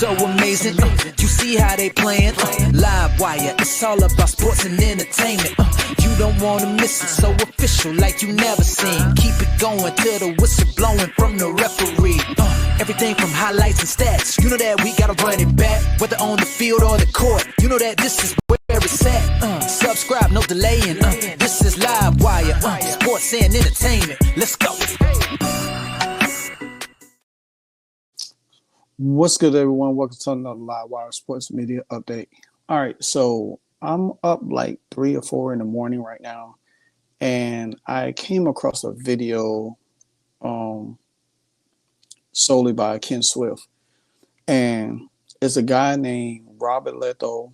so amazing. You see how they playing? Live wire, it's all about sports and entertainment. You don't wanna miss it, so official like you never seen. Keep it going till the whistle blowing from the referee. Everything from highlights and stats, you know that we gotta run it back. Whether on the field or the court, you know that this is where it's at. Subscribe, no delaying. This is Live Wire, sports and entertainment. Let's go. What's good, everyone? Welcome to another Live Wire Sports Media Update. All right, so I'm up like 3 or 4 in the morning right now, and I came across a video solely by Ken Swift, and it's a guy named Robert Littal,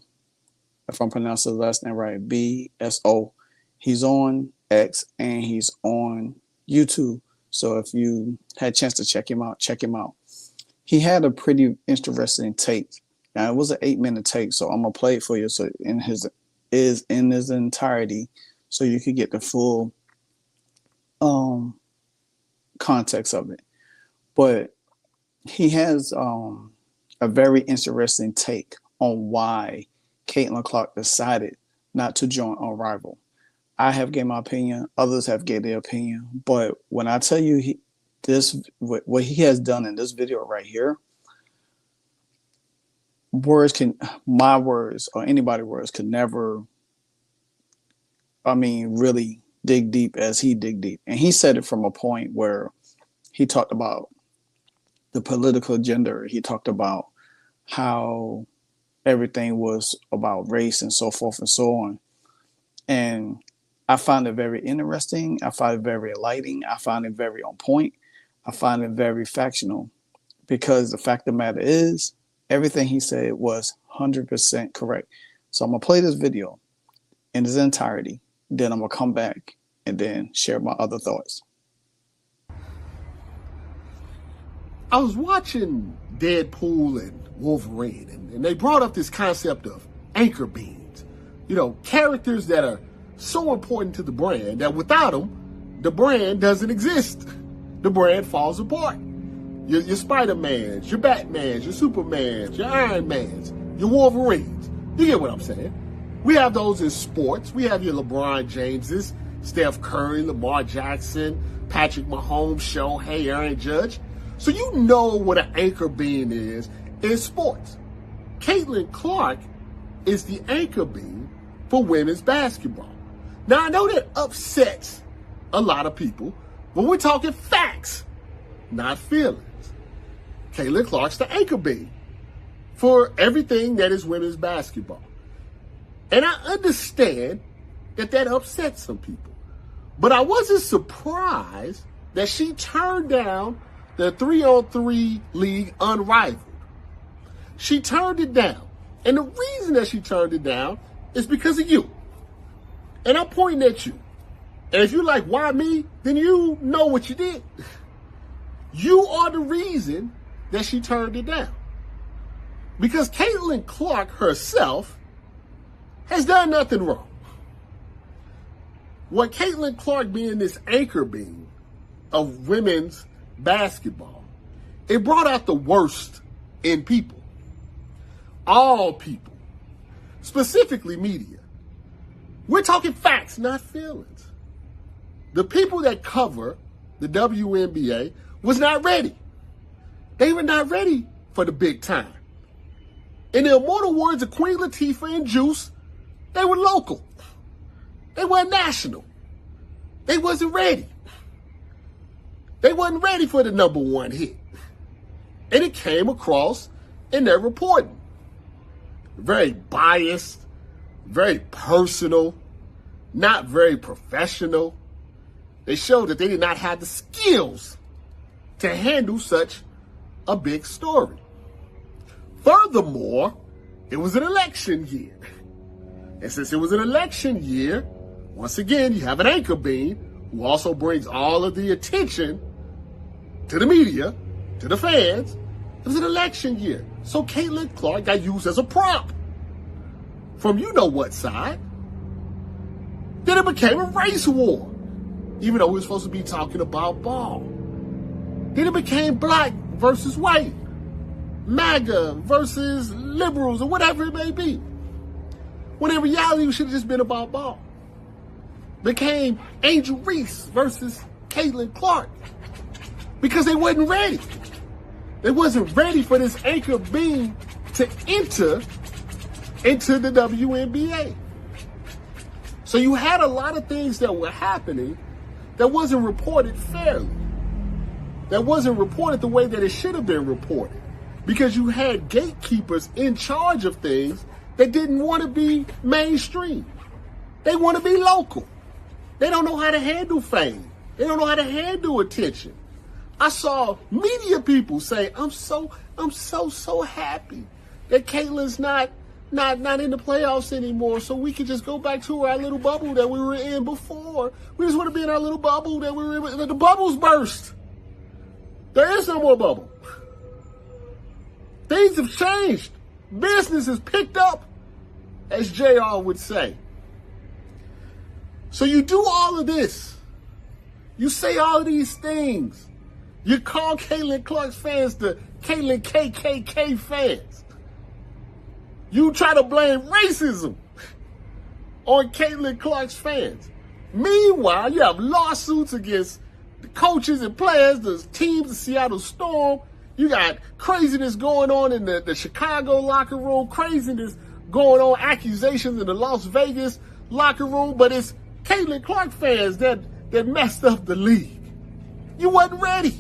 if I'm pronouncing his last name right, BSO. He's on X and he's on YouTube, so if you had a chance to check him out, check him out. He had a pretty interesting take. Now, it was an 8-minute take, so I'm gonna play it for you. So in his entirety, so you could get the full context of it. But he has a very interesting take on why Caitlin Clark decided not to join Unrivaled. I have given my opinion. Others have given their opinion. But when I tell you what he has done in this video right here, my words or anybody's words could never, really dig deep as he dig deep. And he said it from a point where he talked about the political agenda. He talked about how everything was about race and so forth and so on. And I find it very interesting. I find it very enlightening. I find it very on point. I find it very factional, because the fact of the matter is everything he said was 100% correct. So I'm going to play this video in its entirety. Then I'm going to come back and then share my other thoughts. I was watching Deadpool and Wolverine, and they brought up this concept of anchor beams. You know, characters that are so important to the brand that without them, the brand doesn't exist. The brand falls apart. Your Spider-Mans, your Batmans, your Supermans, your Iron Mans, your Wolverines. You get what I'm saying? We have those in sports. We have your LeBron Jameses, Steph Curry, Lamar Jackson, Patrick Mahomes, Shohei, Aaron Judge. So you know what an anchor beam is in sports. Caitlin Clark is the anchor beam for women's basketball. Now, I know that upsets a lot of people, but we're talking facts, not feelings. Caitlin Clark's the anchor beam for everything that is women's basketball. And I understand that upsets some people. But I wasn't surprised that she turned down the 3-on-3 league Unrivaled. She turned it down. And the reason that she turned it down is because of you. And I'm pointing at you. And if you're like, why me? Then you know what you did. You are the reason that she turned it down. Because Caitlin Clark herself has done nothing wrong. What Caitlin Clark being this anchor beam of women's basketball, it brought out the worst in people. All people. Specifically media. We're talking facts, not feelings. The people that cover the WNBA was not ready. They were not ready for the big time. In the immortal words of Queen Latifah and Juice, they were local. They weren't national. They wasn't ready. They wasn't ready for the #1 hit. And it came across in their reporting. Very biased, very personal, not very professional. They showed that they did not have the skills to handle such a big story. Furthermore, it was an election year. And since it was an election year, once again, you have an anchor beam who also brings all of the attention to the media, to the fans. It was an election year. So Caitlin Clark got used as a prop from you know what side. Then it became a race war, even though we were supposed to be talking about ball. Then it became black versus white. MAGA versus liberals or whatever it may be. When in reality, it should have just been about ball. Became Angel Reese versus Caitlin Clark because they wasn't ready. They wasn't ready for this anchor being to enter into the WNBA. So you had a lot of things that were happening that wasn't reported fairly. That wasn't reported the way that it should have been reported. Because you had gatekeepers in charge of things that didn't want to be mainstream. They want to be local. They don't know how to handle fame. They don't know how to handle attention. I saw media people say, I'm so happy that Caitlin's not in the playoffs anymore, so we can just go back to our little bubble that we were in before. We just want to be in our little bubble that we were in. The bubble's burst. There is no more bubble. Things have changed. Business has picked up, as JR would say. So you do all of this. You say all of these things. You call Caitlin Clark's fans the Caitlin KKK fans. You try to blame racism on Caitlin Clark's fans. Meanwhile, you have lawsuits against the coaches and players, the teams, the Seattle Storm. You got craziness going on in the Chicago locker room, craziness going on, accusations in the Las Vegas locker room, but it's Caitlin Clark fans that messed up the league. You wasn't ready.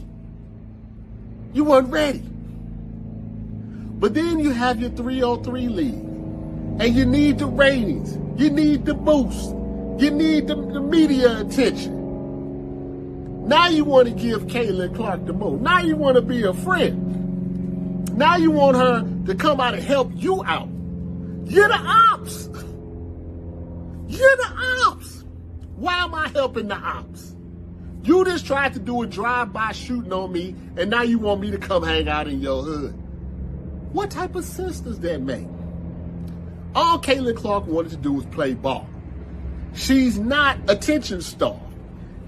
You weren't ready. But then you have your 303 league, and you need the ratings. You need the boost. You need the media attention. Now you want to give Caitlin Clark the most. Now you want to be a friend. Now you want her to come out and help you out. You're the ops. You're the ops. Why am I helping the ops? You just tried to do a drive-by shooting on me, and now you want me to come hang out in your hood. What type of sense does that make? All Caitlin Clark wanted to do was play ball. She's not attention starved.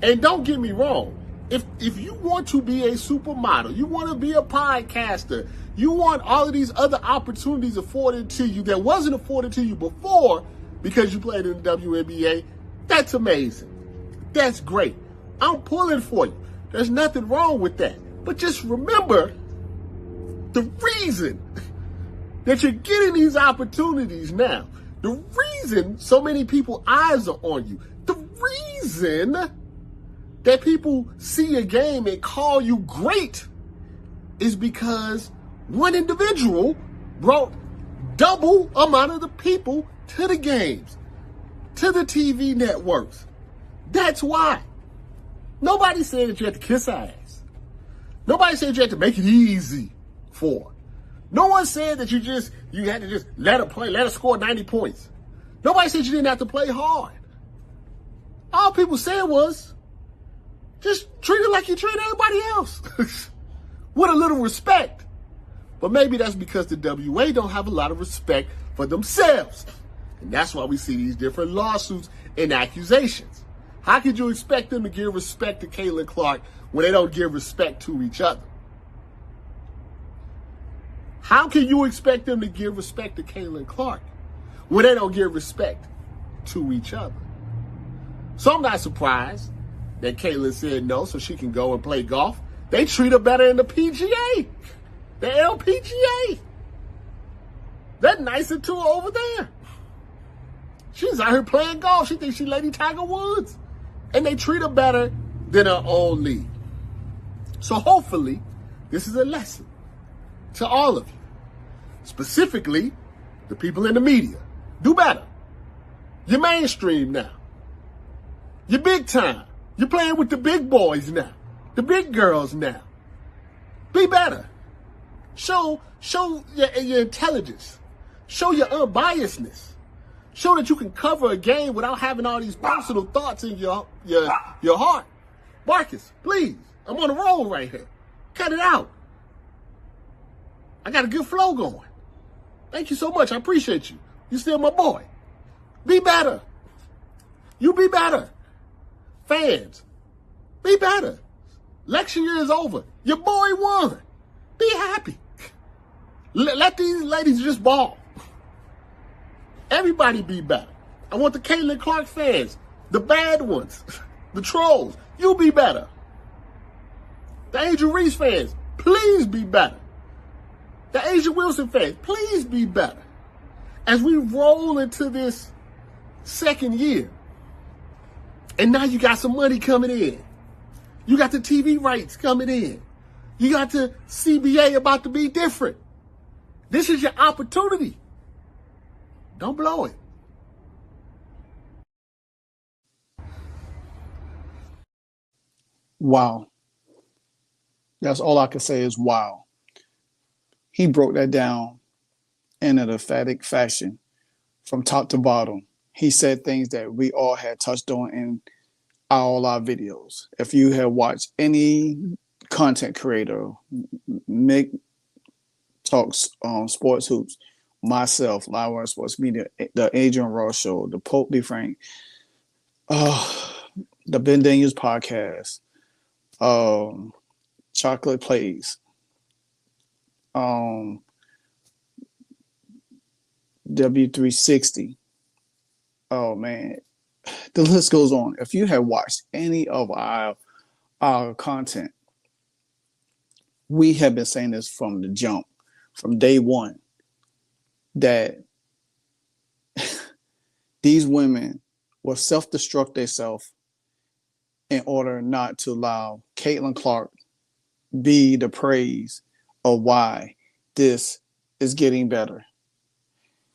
And don't get me wrong, if you want to be a supermodel, you want to be a podcaster, you want all of these other opportunities afforded to you that wasn't afforded to you before because you played in the WNBA, that's amazing. That's great. I'm pulling for you. There's nothing wrong with that. But just remember, the reason that you're getting these opportunities now, the reason so many people's eyes are on you, the reason that people see your game and call you great is because one individual brought double amount of the people to the games, to the TV networks. That's why. Nobody said that you had to kiss ass. Nobody said you had to make it easy for her. No one said that you had to just let her play, let her score 90 points. Nobody said you didn't have to play hard. All people said was, just treat her like you treat everybody else. With a little respect. But maybe that's because the WA don't have a lot of respect for themselves. And that's why we see these different lawsuits and accusations. How could you expect them to give respect to Caitlin Clark when they don't give respect to each other? How can you expect them to give respect to Caitlin Clark when they don't give respect to each other? So I'm not surprised that Caitlin said no so she can go and play golf. They treat her better in the PGA, the LPGA. They're nicer to her over there. She's out here playing golf. She thinks she's Lady Tiger Woods. And they treat her better than her own league. So hopefully, this is a lesson to all of you. Specifically, the people in the media. Do better. You're mainstream now. You're big time. You're playing with the big boys now. The big girls now. Be better. Show your intelligence. Show your unbiasedness. Show that you can cover a game without having all these personal thoughts in your heart. Marcus, please. I'm on a roll right here. Cut it out. I got a good flow going. Thank you so much. I appreciate you. You're still my boy. Be better. You be better. Fans, be better. Election year is over. Your boy won. Be happy. Let these ladies just ball. Everybody be better. I want the Caitlin Clark fans, the bad ones, the trolls, you be better. The Angel Reese fans, please be better. The Asia Wilson fans, please be better. As we roll into this second year, and now you got some money coming in. You got the TV rights coming in. You got the CBA about to be different. This is your opportunity. Don't blow it. Wow. That's all I can say is wow. He broke that down in an emphatic fashion from top to bottom. He said things that we all had touched on in all our videos. If you have watched any content creator, Mick Talks Sports Hoops, myself, Livewire Sports Media, the Adrian Ross Show, the Pope B. Frank, the Ben Daniels podcast, Chocolate Plays, W360. Oh man, the list goes on. If you have watched any of our content, we have been saying this from the jump, from day one, that these women will self-destruct themselves in order not to allow Caitlin Clark be the praise of why this is getting better.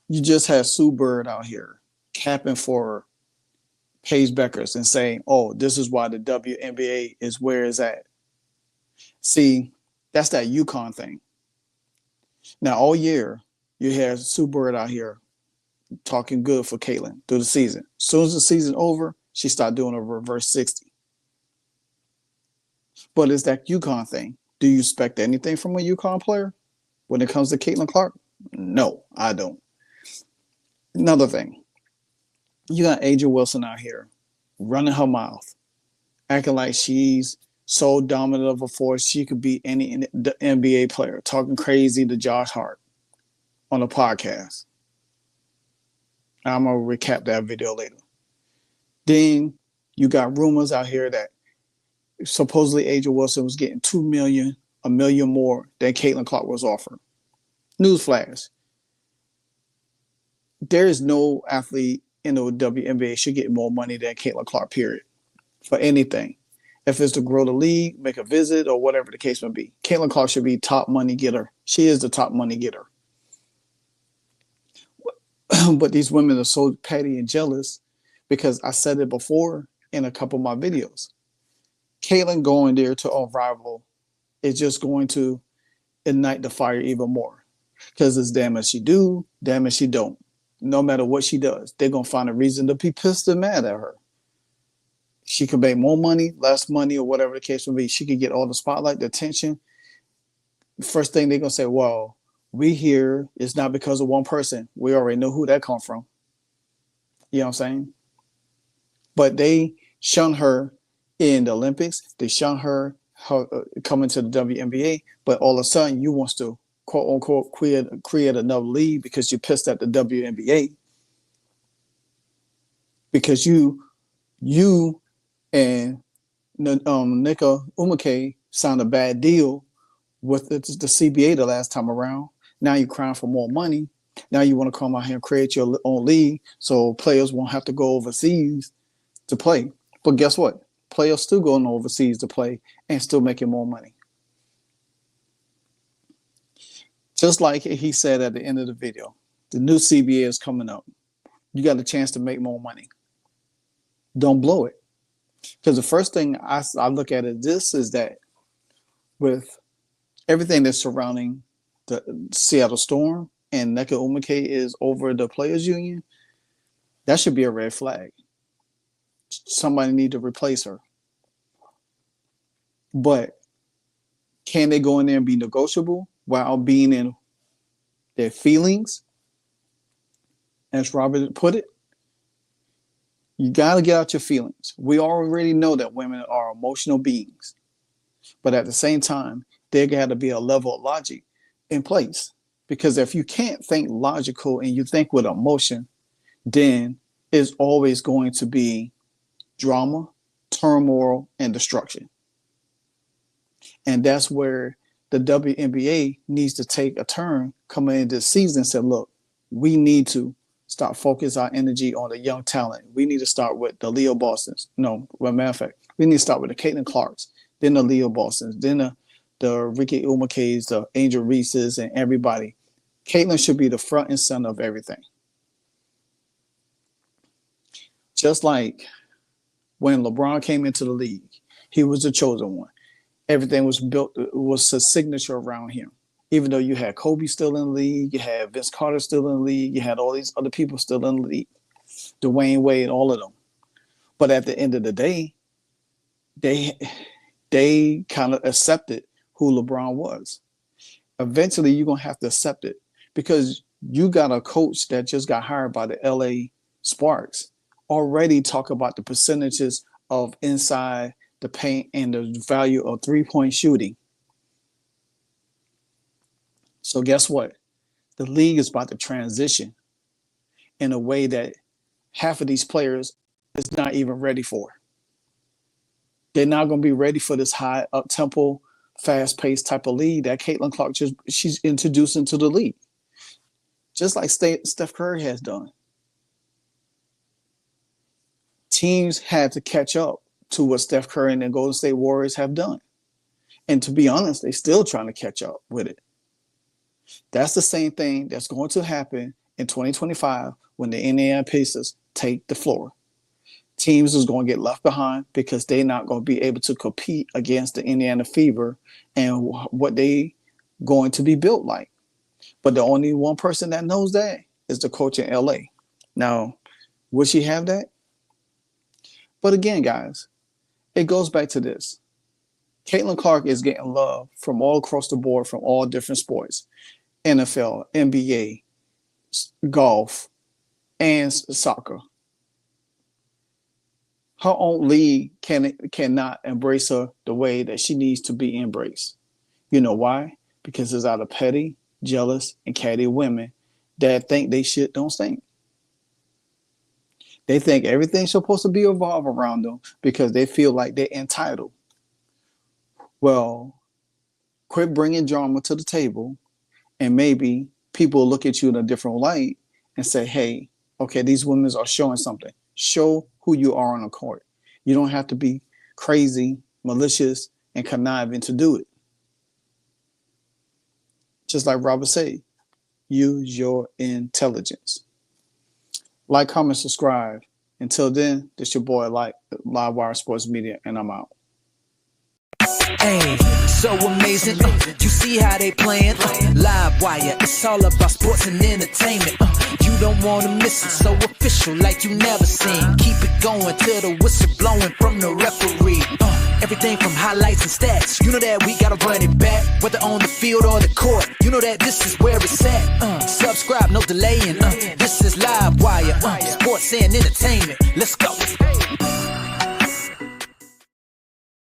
You just had Sue Bird out here capping for Paige Beckers and saying, oh, this is why the WNBA is where it's at. See, that's that UConn thing. Now, all year, you had Sue Bird out here talking good for Caitlin through the season. As soon as the season over, she started doing a reverse 60. But it's that UConn thing. Do you expect anything from a UConn player when it comes to Caitlin Clark? No, I don't. Another thing, you got Asia Wilson out here running her mouth, acting like she's so dominant of a force she could beat any NBA player, talking crazy to Josh Hart on a podcast. I'm going to recap that video later. Then you got rumors out here that supposedly Asia Wilson was getting $2 million, $1 million more than Caitlin Clark was offered. Newsflash. There is no athlete in the WNBA should get more money than Caitlin Clark, period, for anything. If it's to grow the league, make a visit, or whatever the case may be. Caitlin Clark should be top money getter. She is the top money getter. But these women are so petty and jealous because I said it before in a couple of my videos. Caitlin going there to Unrival is just going to ignite the fire even more because it's damn as she do, damn as she don't. No matter what she does, they're going to find a reason to be pissed and mad at her. She could make more money, less money, or whatever the case may be. She could get all the spotlight, the attention. First thing they're going to say, well, we here is not because of one person. We already know who that come from. You know what I'm saying? But they shun her in the Olympics. They shun her coming to the WNBA. But all of a sudden, you want to, quote unquote, create another league because you're pissed at the WNBA. Because you and Nika Umake signed a bad deal with the CBA the last time around. Now you're crying for more money. Now you want to come out here and create your own league so players won't have to go overseas to play. But guess what? Players still going overseas to play and still making more money. Just like he said at the end of the video, the new CBA is coming up. You got a chance to make more money. Don't blow it. Because the first thing I look at is that with everything that's surrounding the Seattle Storm and Nneka Umake is over the Players Union, that should be a red flag. Somebody need to replace her. But can they go in there and be negotiable while being in their feelings? As Robert put it, you got to get out your feelings. We already know that women are emotional beings. But at the same time, there got to be a level of logic in place. Because if you can't think logical and you think with emotion, then it's always going to be drama, turmoil, and destruction. And that's where the WNBA needs to take a turn coming into this season and say, look, we need to start focus our energy on the young talent. We need to start with the Leo Bostons. No, well, matter of fact, we need to start with the Caitlin Clarks, then the Leo Bostons, then the Ricky Umakays, the Angel Reeses, and everybody. Caitlin should be the front and center of everything. Just like when LeBron came into the league, he was the chosen one. Everything was built, was a signature around him. Even though you had Kobe still in the league, you had Vince Carter still in the league, you had all these other people still in the league, Dwayne Wade, all of them. But at the end of the day, they kind of accepted who LeBron was. Eventually, you're going to have to accept it because you got a coach that just got hired by the LA Sparks already talk about the percentages of inside the paint and the value of three-point shooting. So guess what? The league is about to transition in a way that half of these players is not even ready for. They're not going to be ready for this high up-tempo, fast-paced type of league that Caitlin Clark she's introduced into the league. Just like Steph Curry has done. Teams had to catch up to what Steph Curry and the Golden State Warriors have done. And to be honest, they're still trying to catch up with it. That's the same thing that's going to happen in 2025 when the Indiana Pacers take the floor. Teams is going to get left behind because they're not going to be able to compete against the Indiana Fever and what they going to be built like. But the only one person that knows that is the coach in LA. Now, will she have that? But again, guys, it goes back to this. Caitlin Clark is getting love from all across the board, from all different sports. NFL, NBA, golf, and soccer. Her own league cannot embrace her the way that she needs to be embraced. You know why? Because there's out of petty, jealous, and catty women that think they shit don't stink. They think everything's supposed to be evolved around them because they feel like they're entitled. Well, quit bringing drama to the table, and maybe people will look at you in a different light and say, hey, okay, these women are showing something. Show who you are on the court. You don't have to be crazy, malicious, and conniving to do it. Just like Robert said, use your intelligence. Like, comment, subscribe. Until then, this your boy, Livewire Sports Media, and I'm out. Hey, so amazing. You see how they playing? Live wire, it's all about sports and entertainment. You don't want to miss it, so official like you never seen. Keep it going till the whistle blowing from the referee. Everything from highlights and stats. You know that we gotta run it back, whether on the field or the court. You know that this is where it's at. Subscribe, no delaying. This is Live Wire, sports and entertainment. Let's go.